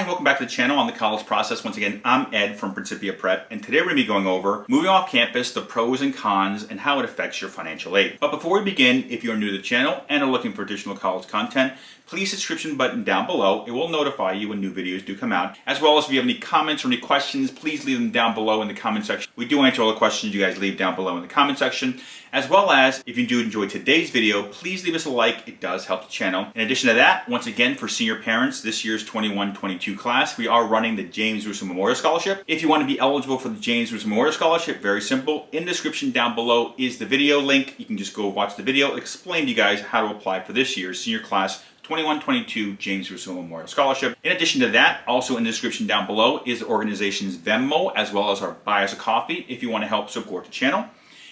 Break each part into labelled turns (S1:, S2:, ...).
S1: Hi, welcome back to the channel on the college process. Once again, I'm Ed from Principia Prep, and today we're going to be going over moving off campus, the pros and cons, and how it affects your financial aid. But before we begin, if you're new to the channel and are looking for additional college content, please hit the subscription button down below. It will notify you when new videos do come out. As well as if you have any comments or any questions, please leave them down below in the comment section. We do answer all the questions you guys leave down below in the comment section. As well as, if you do enjoy today's video, please leave us a like. It does help the channel. In addition to that, once again, for senior parents, this year's 21-22 class, we are running the James Russo Memorial Scholarship. If you want to be eligible for the James Russo Memorial Scholarship, very simple. In the description down below is the video link. You can just go watch the video. It'll explain to you guys how to apply for this year's senior class 21-22 James Russo Memorial Scholarship. In addition to that, also in the description down below is the organization's Venmo, as well as our buy us a coffee if you want to help support the channel.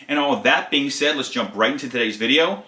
S1: And all of that being said, let's jump right into today's video.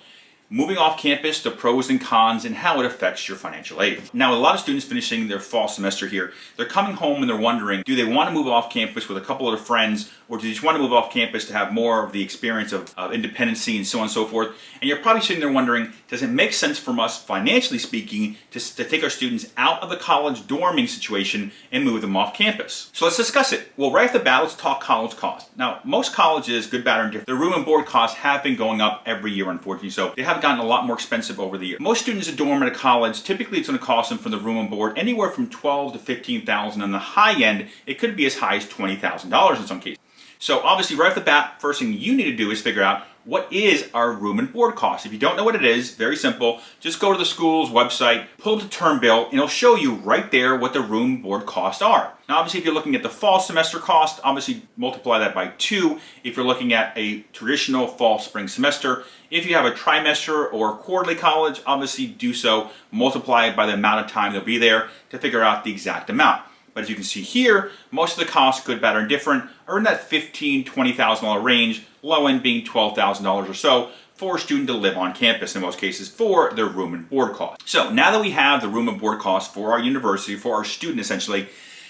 S1: Moving off campus, the pros and cons, and how it affects your financial aid. Now, a lot of students finishing their fall semester here, they're coming home and they're wondering, do they want to move off campus with a couple of their friends, or do they just want to move off campus to have more of the experience of independency and so on and so forth? And you're probably sitting there wondering, does it make sense from us, financially speaking, to take our students out of the college dorming situation and move them off campus? So let's discuss it. Well, right off the bat, let's talk college costs. Now, most colleges, good, bad, or indifferent, their room and board costs have been going up every year, unfortunately, so they have gotten a lot more expensive over the year. Most students that dorm at a college, typically it's going to cost them for the room and board anywhere from $12,000 to $15,000. On the high end, it could be as high as $20,000 in some cases. So obviously, right off the bat, first thing you need to do is figure out what is our room and board cost. If you don't know what it is, very simple. Just go to the school's website, pull up the term bill, and it'll show you right there what the room and board costs are. Now, obviously, if you're looking at the fall semester cost, obviously multiply that by 2 if you're looking at a traditional fall-spring semester. If you have a trimester or quarterly college, obviously do so. Multiply it by the amount of time they'll be there to figure out the exact amount. But as you can see here, most of the costs, good, bad, or indifferent, are in that $15,000 to $20,000 range, low end being $12,000 or so for a student to live on campus in most cases for their room and board costs. So now that we have the room and board costs for our university, for our student essentially,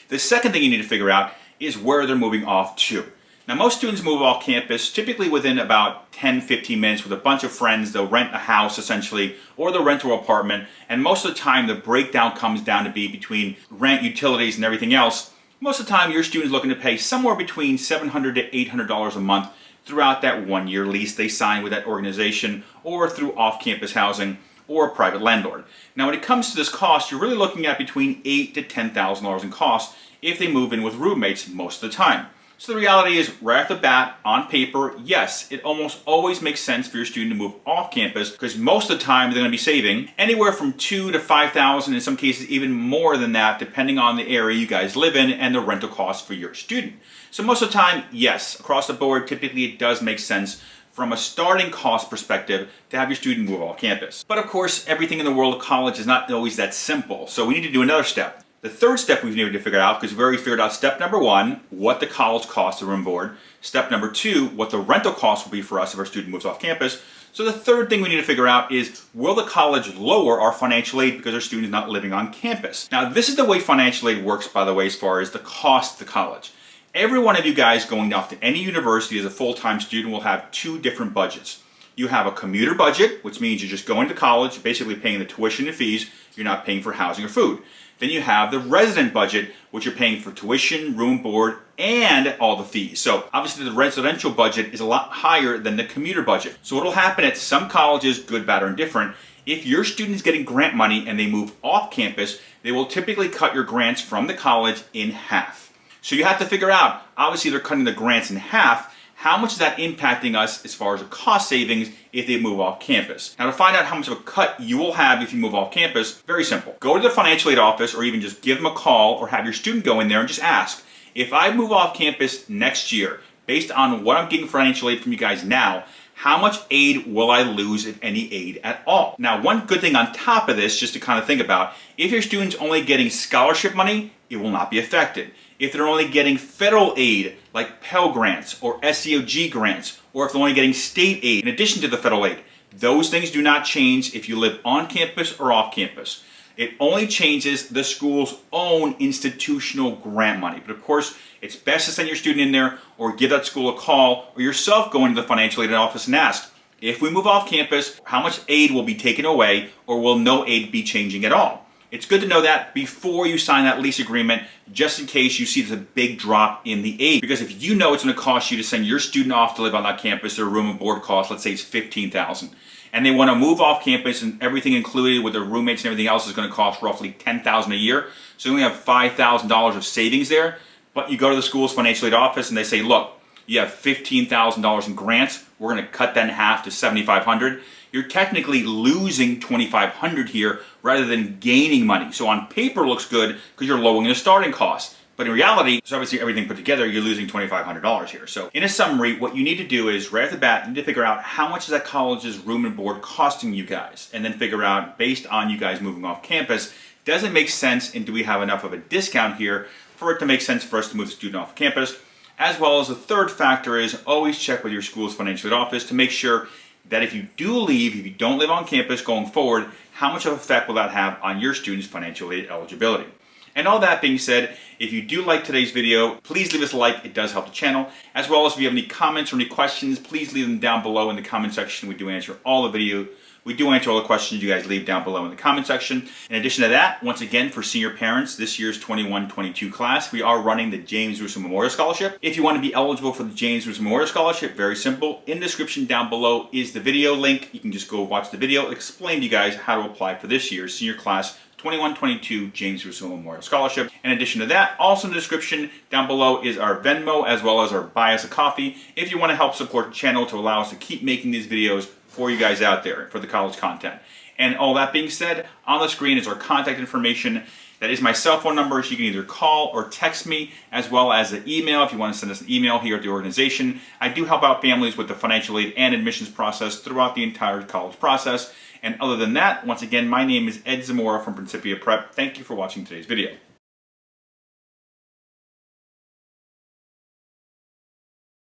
S1: the second thing you need to figure out is where they're moving off to. Now, most students move off campus typically within about 10-15 minutes with a bunch of friends. They'll rent a house essentially, or they'll rent an apartment, and most of the time the breakdown comes down to be between rent, utilities, and everything else. Most of the time your student's looking to pay somewhere between $700 to $800 a month throughout that 1-year lease they sign with that organization, or through off-campus housing or a private landlord. Now, when it comes to this cost, you're really looking at between $8,000 to $10,000 in cost if they move in with roommates most of the time. So the reality is, right off the bat, on paper, yes, it almost always makes sense for your student to move off campus because most of the time they're going to be saving anywhere from $2,000 to $5,000, in some cases even more than that, depending on the area you guys live in and the rental costs for your student. So most of the time, yes, across the board, typically it does make sense from a starting cost perspective to have your student move off campus. But of course, everything in the world of college is not always that simple, so we need to do another step. The third step we've needed to figure out, because we've already figured out step number 1, what the college costs of room and board. Step number 2, what the rental cost will be for us if our student moves off campus. So the third thing we need to figure out is, will the college lower our financial aid because our student is not living on campus? Now, this is the way financial aid works, by the way, as far as the cost of the college. Every one of you guys going off to any university as a full-time student will have 2 different budgets. You have a commuter budget, which means you're just going to college, basically paying the tuition and fees. You're not paying for housing or food. Then you have the resident budget, which you're paying for tuition, room, board, and all the fees. So obviously the residential budget is a lot higher than the commuter budget. So what will happen at some colleges, good, bad, or indifferent, if your student is getting grant money and they move off campus, they will typically cut your grants from the college in half. So you have to figure out, obviously they're cutting the grants in half, how much is that impacting us as far as a cost savings if they move off campus? Now, to find out how much of a cut you will have if you move off campus, very simple. Go to the financial aid office or even just give them a call or have your student go in there and just ask, if I move off campus next year, based on what I'm getting financial aid from you guys now, how much aid will I lose, if any aid at all? Now, one good thing on top of this, just to kind of think about, if your student's only getting scholarship money, it will not be affected. If they're only getting federal aid, like Pell Grants or SEOG grants, or if they're only getting state aid in addition to the federal aid, those things do not change if you live on campus or off campus. It only changes the school's own institutional grant money. But of course, it's best to send your student in there or give that school a call or yourself go into the financial aid office and ask, if we move off campus, how much aid will be taken away or will no aid be changing at all? it's good to know that before you sign that lease agreement, just in case you see there's a big drop in the aid. Because if you know it's going to cost you to send your student off to live on that campus, their room and board cost, let's say it's $15,000, and they want to move off campus and everything included with their roommates and everything else is going to cost roughly $10,000 a year. So you only have $5,000 of savings there. But you go to the school's financial aid office and they say, look, you have $15,000 in grants. We're going to cut that in half to $7,500. You're technically losing $2,500 here rather than gaining money. So on paper it looks good because you're lowering the starting cost. But in reality, so obviously everything put together, you're losing $2,500 here. So in a summary, what you need to do is right off the bat, you need to figure out how much is that college's room and board costing you guys. And then figure out, based on you guys moving off campus, does it make sense and do we have enough of a discount here for it to make sense for us to move the student off campus? As well as the third factor is always check with your school's financial aid office to make sure that if you do leave, if you don't live on campus going forward, how much of an effect will that have on your student's financial aid eligibility? And all that being said, if you do like today's video, please leave us a like, it does help the channel. As well as if you have any comments or any questions, please leave them down below in the comment section. We do answer all the questions you guys leave down below in the comment section. In addition to that, once again, for senior parents, this year's 21-22 class, we are running the James Russo Memorial Scholarship. If you want to be eligible for the James Russo Memorial Scholarship, very simple. In the description down below is the video link. You can just go watch the video. It'll explain to you guys how to apply for this year's senior class 21-22 James Russo Memorial Scholarship. In addition to that, also in the description down below is our Venmo as well as our Buy Us a Coffee if you want to help support the channel to allow us to keep making these videos for you guys out there for the college content. And all that being said, on the screen is our contact information. That is my cell phone number, so you can either call or text me, as well as an email if you want to send us an email here at the organization. I do help out families with the financial aid and admissions process throughout the entire college process. And other than that, once again, my name is Ed Zamora from Principia Prep. Thank you for watching today's video.